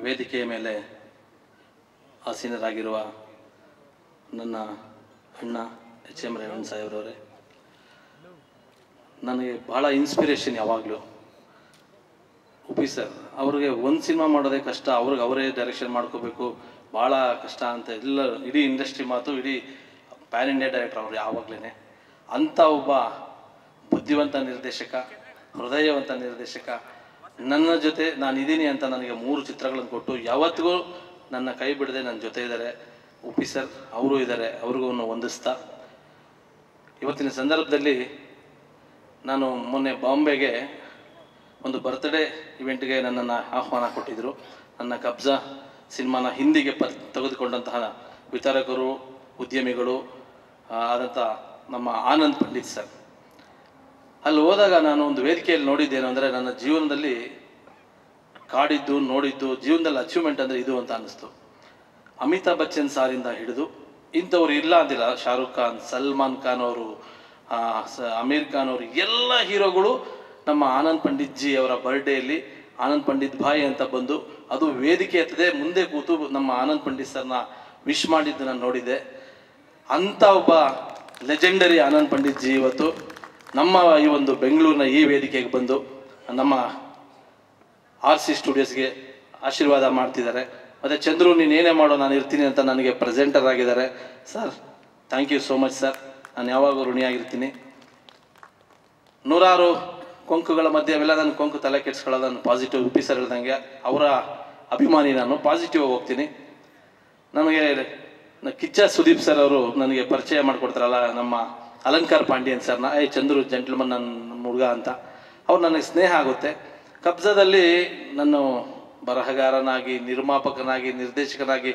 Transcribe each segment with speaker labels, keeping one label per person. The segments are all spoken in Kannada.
Speaker 1: ವೇದಿಕೆಯ ಮೇಲೆ ಆಸೀನರಾಗಿರುವ ನನ್ನ ಅಣ್ಣ ಎಚ್ ಎಂ ರೇವಣ್ಣ ಸಾಹೇಬ್ರವರೇ, ನನಗೆ ಭಾಳ ಇನ್ಸ್ಪಿರೇಷನ್ ಯಾವಾಗಲೂ. ಉಪಿ ಸರ್ ಅವ್ರಿಗೆ ಒಂದು ಸಿನಿಮಾ ಮಾಡೋದೇ ಕಷ್ಟ, ಅವ್ರಿಗೆ ಅವರೇ ಡೈರೆಕ್ಷನ್ ಮಾಡ್ಕೋಬೇಕು, ಭಾಳ ಕಷ್ಟ ಅಂತ ಎಲ್ಲ ಇಡೀ ಇಂಡಸ್ಟ್ರಿ ಮಾತು, ಇಡೀ ಪ್ಯಾನ್ ಇಂಡಿಯಾ ಡೈರೆಕ್ಟರ್ ಅವ್ರು ಯಾವಾಗಲೇ. ಅಂಥ ಒಬ್ಬ ಬುದ್ಧಿವಂತ ನಿರ್ದೇಶಕ, ಹೃದಯವಂತ ನಿರ್ದೇಶಕ ನನ್ನ ಜೊತೆ ನಾನಿದ್ದೀನಿ ಅಂತ ನನಗೆ 3 ಚಿತ್ರಗಳನ್ನು ಕೊಟ್ಟು ಯಾವತ್ತಿಗೂ ನನ್ನ ಕೈ ಬಿಡದೆ ನನ್ನ ಜೊತೆ ಇದ್ದಾರೆ. ಉಪಿ ಸರ್ ಅವರು ಇದ್ದಾರೆ, ಅವ್ರಿಗೂ ವಂದಿಸ್ತಾ ಇವತ್ತಿನ ಸಂದರ್ಭದಲ್ಲಿ ನಾನು ಮೊನ್ನೆ ಬಾಂಬೆಗೆ ಒಂದು ಬರ್ತ್ಡೇ ಇವೆಂಟ್ಗೆ ನನ್ನನ್ನು ಆಹ್ವಾನ ಕೊಟ್ಟಿದ್ದರು. ನನ್ನ ಕಬ್ಜಾ ಸಿನಿಮಾನ ಹಿಂದಿಗೆ ತೆಗೆದುಕೊಂಡಂತಹ ವಿತರಕರು, ಉದ್ಯಮಿಗಳು ಆದಂಥ ನಮ್ಮ ಆನಂದ್ ಪಂಡಿತ್ ಸರ್. ಅಲ್ಲಿ ಹೋದಾಗ ನಾನು ಒಂದು ವೇದಿಕೆಯಲ್ಲಿ ನೋಡಿದ್ದೇನು ಅಂದರೆ, ನನ್ನ ಜೀವನದಲ್ಲಿ ಕಾಡಿದ್ದು ನೋಡಿದ್ದು ಜೀವನದಲ್ಲಿ ಅಚೀವ್ಮೆಂಟ್ ಅಂದರೆ ಇದು ಅಂತ ಅನ್ನಿಸ್ತು. ಅಮಿತಾಬ್ ಬಚ್ಚನ್ ಸಾರಿಂದ ಹಿಡಿದು ಇಂಥವ್ರು ಇಲ್ಲ ಅಂದಿಲ್ಲ, ಶಾರುಖ್ ಖಾನ್, ಸಲ್ಮಾನ್ ಖಾನ್ ಅವರು, ಅಮೀರ್ ಖಾನ್ ಅವರು, ಎಲ್ಲ ಹೀರೋಗಳು ನಮ್ಮ ಆನಂದ್ ಪಂಡಿತ್ ಜಿ ಅವರ ಬರ್ಡೇಯಲ್ಲಿ ಆನಂದ್ ಪಂಡಿತ್ ಭಾಯ್ ಅಂತ ಬಂದು ಅದು ವೇದಿಕೆ ಎತ್ತದೆ ಮುಂದೆ ಕೂತು ನಮ್ಮ ಆನಂದ್ ಪಂಡಿತ್ ಸರ್ನ ವಿಶ್ ಮಾಡಿದ್ದು ನಾನು ನೋಡಿದ್ದೆ. ಅಂಥ ಒಬ್ಬ ಲೆಜೆಂಡರಿ ಆನಂದ್ ಪಂಡಿತ್ ಜಿ ಇವತ್ತು ನಮ್ಮ ಈ ಒಂದು ಬೆಂಗಳೂರಿನ ಈ ವೇದಿಕೆಗೆ ಬಂದು ನಮ್ಮ RC ಸ್ಟುಡಿಯೋಸ್ಗೆ ಆಶೀರ್ವಾದ ಮಾಡ್ತಿದ್ದಾರೆ. ಮತ್ತು ಚಂದ್ರು ನೀನು ಏನೇ ಮಾಡೋ ನಾನು ಇರ್ತೀನಿ ಅಂತ ನನಗೆ ಪ್ರೆಸೆಂಟರ್ ಆಗಿದ್ದಾರೆ. Sir thank you so much sir, ನಾನು ಯಾವಾಗೂ ಋಣಿಯಾಗಿರ್ತೀನಿ. ನೂರಾರು ಕೊಂಕುಗಳ ಮಧ್ಯೆ ಅವೆಲ್ಲ ನನ್ನ ಕೊಂಕು ತಲೆ ಕೆಡ್ಸ್ಕೊಳ್ಳೋದು, ನಾನು ಪಾಸಿಟಿವ್. ಉಪಿ ಸರ್ ಹೇಳ್ದಂಗೆ ಅವರ ಅಭಿಮಾನಿ, ನಾನು ಪಾಸಿಟಿವ್ ಆಗಿ ಹೋಗ್ತೀನಿ. ನನಗೆ ಕಿಚ್ಚ ಸುದೀಪ್ ಸರ್ ಅವರು ನನಗೆ ಪರಿಚಯ ಮಾಡಿಕೊಡ್ತಾರಲ್ಲ, ನಮ್ಮ ಅಲಂಕಾರ್ ಪಾಂಡ್ಯನ್ ಸರ್ನ, ಚಂದ್ರು ಜೆಂಟ್ಲ್ಮನ್ ನನ್ನ ಹುಡುಗ ಅಂತ, ಅವ್ರು ನನಗೆ ಸ್ನೇಹ ಆಗುತ್ತೆ. ಕಬ್ಜಾದಲ್ಲಿ ನಾನು ಬರಹಗಾರನಾಗಿ, ನಿರ್ಮಾಪಕನಾಗಿ, ನಿರ್ದೇಶಕನಾಗಿ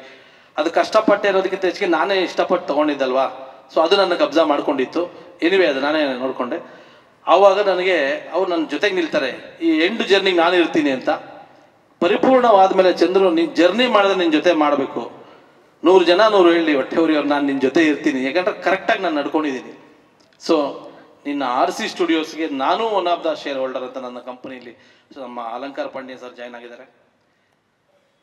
Speaker 1: ಅದು ಕಷ್ಟಪಟ್ಟೆ ಅನ್ನೋದಕ್ಕಿಂತ ಹೆಚ್ಚಿಗೆ ನಾನೇ ಇಷ್ಟಪಟ್ಟು ತೊಗೊಂಡಿದ್ದಲ್ವಾ, ಸೊ ಅದು ನನ್ನ ಕಬ್ಜಾ ಮಾಡ್ಕೊಂಡಿತ್ತು. ಎನಿವೇ ಅದು ನಾನೇ ನೋಡಿಕೊಂಡೆ. ಆವಾಗ ನನಗೆ ಅವ್ರು ನನ್ನ ಜೊತೆಗೆ ನಿಲ್ತಾರೆ, ಈ ಎಂಡ್ ಜರ್ನಿಗೆ ನಾನು ಇರ್ತೀನಿ ಅಂತ. ಪರಿಪೂರ್ಣವಾದ ಮೇಲೆ ಚಂದ್ರು ನೀನು ಜರ್ನಿ ಮಾಡಿದ್ರೆ ನಿನ್ನ ಜೊತೆ ಮಾಡಬೇಕು, 100 ಜನ 100 ಹೇಳಿ ಹೊಟ್ಟೆ ಉರಿಯವ್ರು, ನಾನು ನಿನ್ನ ಜೊತೆ ಇರ್ತೀನಿ, ಯಾಕಂದ್ರೆ ಕರೆಕ್ಟಾಗಿ ನಾನು ನಡ್ಕೊಂಡಿದ್ದೀನಿ. ಸೊ ನಿನ್ನ RC ಸ್ಟುಡಿಯೋಸ್ಗೆ ನಾನು one of the share holder ಅಂತ ನನ್ನ ಕಂಪನಿಯಲ್ಲಿ ನಮ್ಮ ಅಲಂಕಾರ್ ಪಾಂಡ್ಯ ಸರ್ ಜಾಯ್ನ್ ಆಗಿದ್ದಾರೆ.